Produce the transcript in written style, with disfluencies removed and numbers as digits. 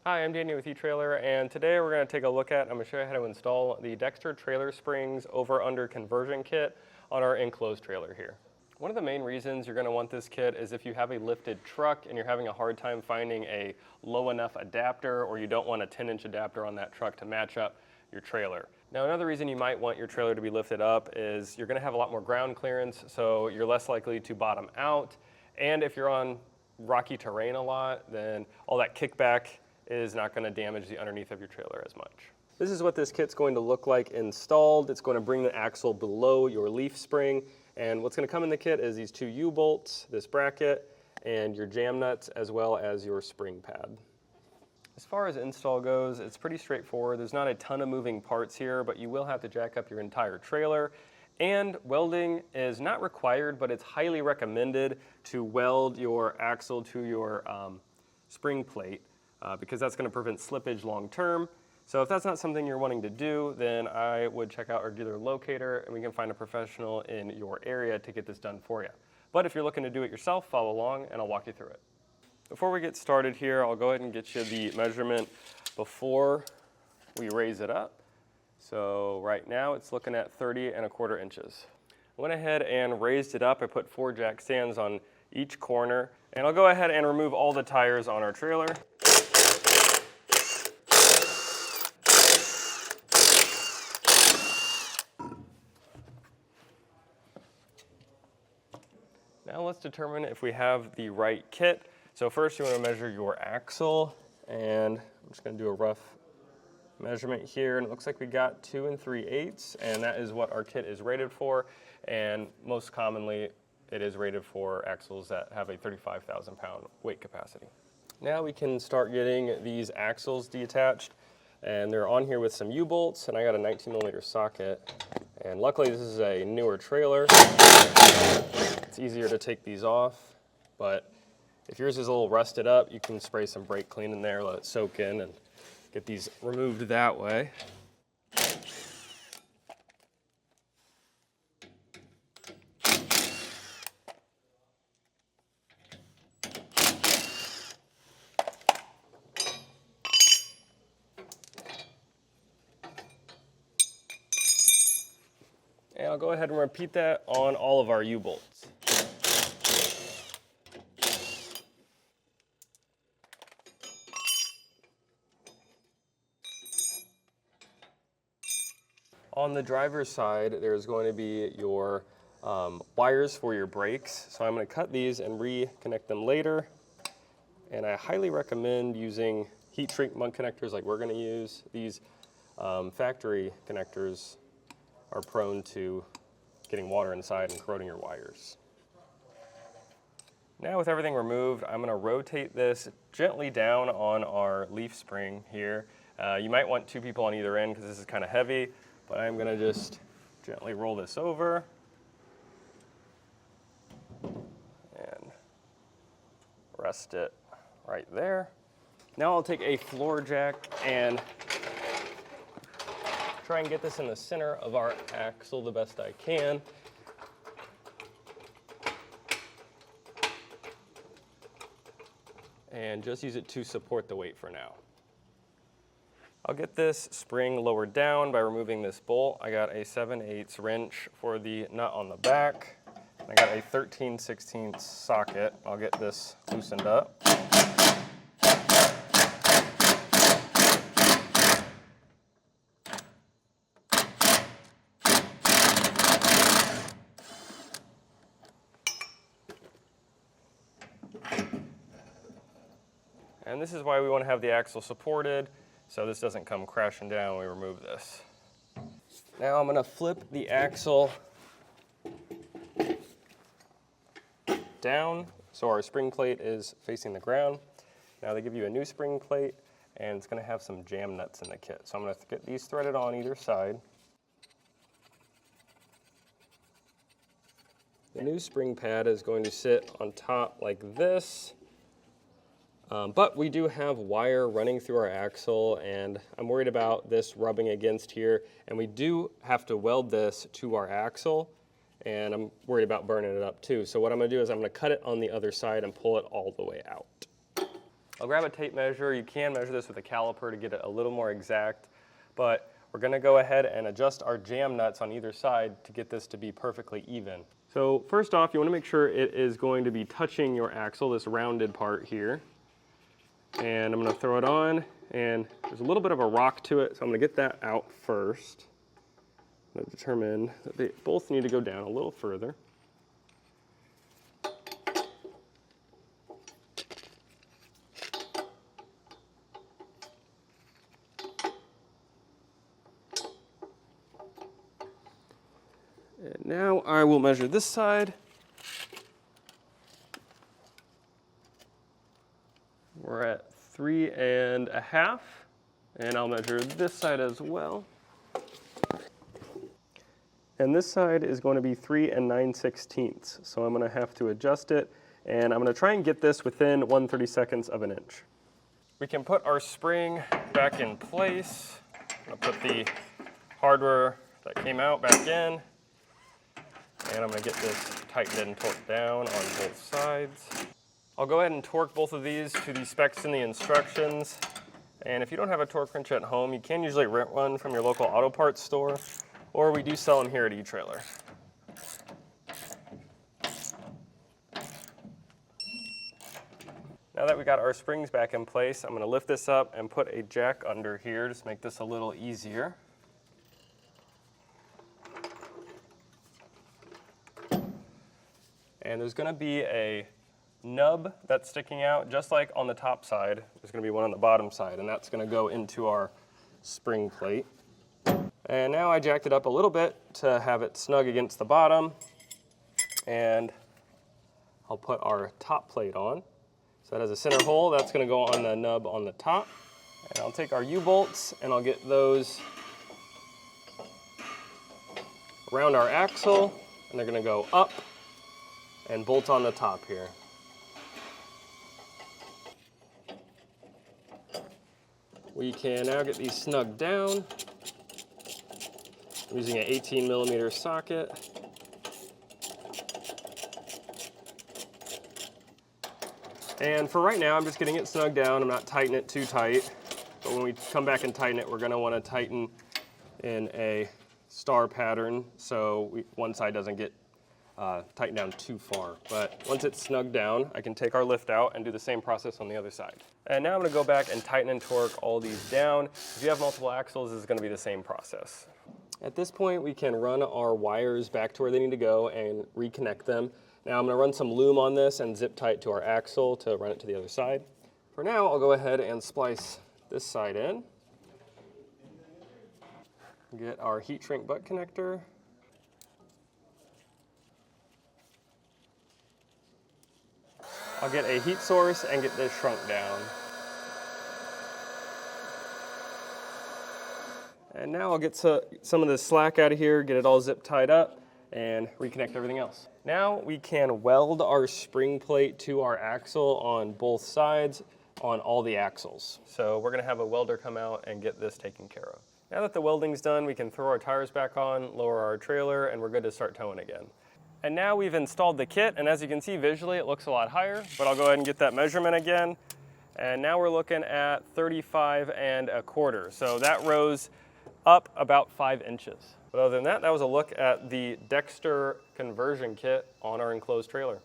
Hi, I'm Danny with eTrailer, and today I'm going to show you how to install the Dexter Trailer Springs over-under conversion kit on our enclosed trailer here. One of the main reasons you're going to want this kit is if you have a lifted truck and you're having a hard time finding a low enough adapter, or you don't want a 10-inch adapter on that truck to match up your trailer. Now, another reason you might want your trailer to be lifted up is you're going to have a lot more ground clearance, so you're less likely to bottom out. And if you're on rocky terrain a lot, then all that kickback is not going to damage the underneath of your trailer as much. This is what this kit's going to look like installed. It's going to bring the axle below your leaf spring, and what's going to come in the kit is these two U-bolts, this bracket, and your jam nuts, as well as your spring pad. As far as install goes, it's pretty straightforward. There's not a ton of moving parts here, but you will have to jack up your entire trailer. And welding is not required, but it's highly recommended to weld your axle to your spring plate because that's going to prevent slippage long term. So if that's not something you're wanting to do, then I would check out our dealer locator and we can find a professional in your area to get this done for you. But if you're looking to do it yourself, follow along and I'll walk you through it. Before we get started here, I'll go ahead and get you the measurement before we raise it up. So right now it's looking at 30¼ inches. I went ahead and raised it up. I put 4 jack stands on each corner, and I'll go ahead and remove all the tires on our trailer. Now let's determine if we have the right kit. So first you want to measure your axle, and I'm just going to do a rough measurement here, and it looks like we got 2 3/8, and that is what our kit is rated for, and most commonly it is rated for axles that have a 35,000 pound weight capacity. Now we can start getting these axles detached, and they're on here with some U-bolts, and I got a 19mm socket, and luckily this is a newer trailer. It's easier to take these off, but if yours is a little rusted up, you can spray some brake clean in there, let it soak in, and get these removed that way. And I'll go ahead and repeat that on all of our U-bolts. On the driver's side, there's going to be your wires for your brakes. So I'm going to cut these and reconnect them later. And I highly recommend using heat shrink mud connectors like we're going to use. These factory connectors are prone to getting water inside and corroding your wires. Now with everything removed, I'm going to rotate this gently down on our leaf spring here. You might want 2 people on either end because this is kind of heavy. But I'm going to just gently roll this over and rest it right there. Now I'll take a floor jack and try and get this in the center of our axle the best I can. And just use it to support the weight for now. I'll get this spring lowered down by removing this bolt. I got a 7/8 wrench for the nut on the back. I got a 13/16 socket. I'll get this loosened up. And this is why we want to have the axle supported, so this doesn't come crashing down when we remove this. Now I'm going to flip the axle down so our spring plate is facing the ground. Now they give you a new spring plate, and it's going to have some jam nuts in the kit. So I'm going to get these threaded on either side. The new spring pad is going to sit on top like this. But we do have wire running through our axle, and I'm worried about this rubbing against here, and we do have to weld this to our axle, and I'm worried about burning it up too. So what I'm going to do is I'm going to cut it on the other side and pull it all the way out. I'll grab a tape measure. You can measure this with a caliper to get it a little more exact, but we're going to go ahead and adjust our jam nuts on either side to get this to be perfectly even. So first off, you want to make sure it is going to be touching your axle, this rounded part here. And I'm going to throw it on, and there's a little bit of a rock to it, so I'm going to get that out first. I'm going to determine that they both need to go down a little further. And now I will measure this side. We're at 3.5, and I'll measure this side as well. And this side is going to be 3 9/16, so I'm going to have to adjust it, and I'm going to try and get this within 1/32 of an inch. We can put our spring back in place. I'm going to put the hardware that came out back in. And I'm going to get this tightened and torqued down on both sides. I'll go ahead and torque both of these to the specs and the instructions. And if you don't have a torque wrench at home, you can usually rent one from your local auto parts store, or we do sell them here at eTrailer. Now that we got our springs back in place, I'm going to lift this up and put a jack under here just to make this a little easier. And there's going to be a nub that's sticking out, just like on the top side. There's going to be one on the bottom side, and that's going to go into our spring plate. And now I jacked it up a little bit to have it snug against the bottom. And I'll put our top plate on. So that has a center hole. That's going to go on the nub on the top. And I'll take our U-bolts, and I'll get those around our axle, and they're going to go up and bolt on the top here. We can now get these snugged down using an 18mm socket. And for right now, I'm just getting it snugged down. I'm not tightening it too tight, but when we come back and tighten it, we're going to want to tighten in a star pattern so one side doesn't get tighten down too far. But once it's snugged down, I can take our lift out and do the same process on the other side. And now I'm going to go back and tighten and torque all these down. If you have multiple axles, this is going to be the same process. At this point, we can run our wires back to where they need to go and reconnect them. Now I'm going to run some loom on this and zip tie it to our axle to run it to the other side. For now, I'll go ahead and splice this side in. Get our heat shrink butt connector. I'll get a heat source and get this shrunk down. And now I'll get some of the slack out of here, get it all zip tied up, and reconnect everything else. Now we can weld our spring plate to our axle on both sides on all the axles. So we're going to have a welder come out and get this taken care of. Now that the welding's done, we can throw our tires back on, lower our trailer, and we're good to start towing again. And now we've installed the kit, and as you can see visually, it looks a lot higher, but I'll go ahead and get that measurement again. And now we're looking at 35 1/4. So that rose up about 5 inches. But other than that, that was a look at the Dexter conversion kit on our enclosed trailer.